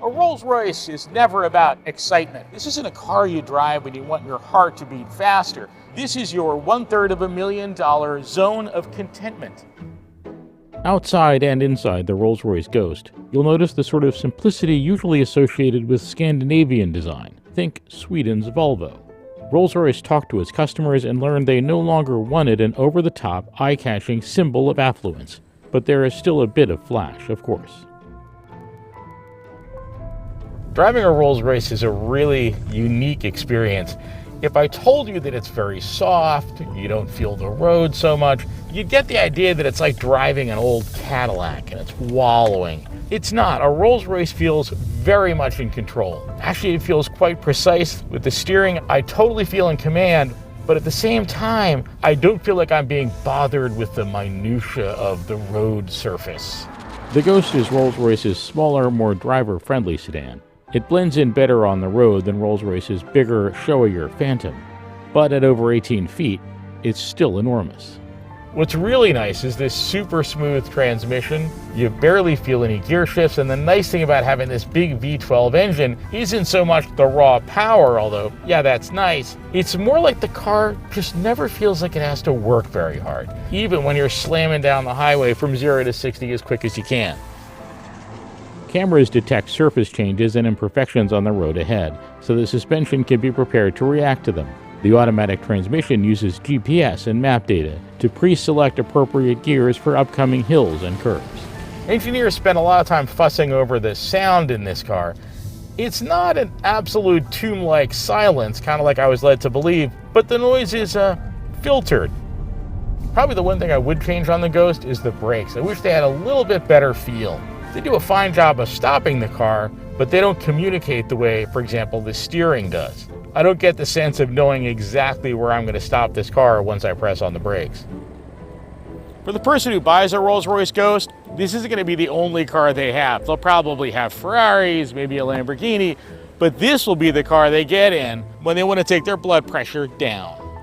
A Rolls Royce is never about excitement. This isn't a car you drive when you want your heart to beat faster. This is your $1/3 zone of contentment. Outside and inside the Rolls-Royce Ghost, you'll notice the sort of simplicity usually associated with Scandinavian design. Think Sweden's Volvo. Rolls-Royce talked to its customers and learned they no longer wanted an over-the-top, eye-catching symbol of affluence. But there is still a bit of flash, of course. Driving a Rolls Royce is a really unique experience. If I told you that it's very soft, you don't feel the road so much, you'd get the idea that it's like driving an old Cadillac and it's wallowing. It's not. A Rolls Royce feels very much in control. Actually, it feels quite precise. With the steering, I totally feel in command, but at the same time, I don't feel like I'm being bothered with the minutiae of the road surface. The Ghost is Rolls-Royce's smaller, more driver-friendly sedan. It blends in better on the road than Rolls-Royce's bigger, showier Phantom. But at over 18 feet, it's still enormous. What's really nice is this super smooth transmission. You barely feel any gear shifts, and the nice thing about having this big V12 engine isn't so much the raw power, although, yeah, that's nice. It's more like the car just never feels like it has to work very hard, even when you're slamming down the highway from 0 to 60 as quick as you can. Cameras detect surface changes and imperfections on the road ahead, so the suspension can be prepared to react to them. The automatic transmission uses GPS and map data to pre-select appropriate gears for upcoming hills and curves. Engineers spent a lot of time fussing over the sound in this car. It's not an absolute tomb-like silence, kind of like I was led to believe, but the noise is filtered. Probably the one thing I would change on the Ghost is the brakes. I wish they had a little bit better feel. They do a fine job of stopping the car, but they don't communicate the way, for example, the steering does. I don't get the sense of knowing exactly where I'm going to stop this car once I press on the brakes. For the person who buys a Rolls-Royce Ghost, this isn't going to be the only car they have. They'll probably have Ferraris, maybe a Lamborghini, but this will be the car they get in when they want to take their blood pressure down.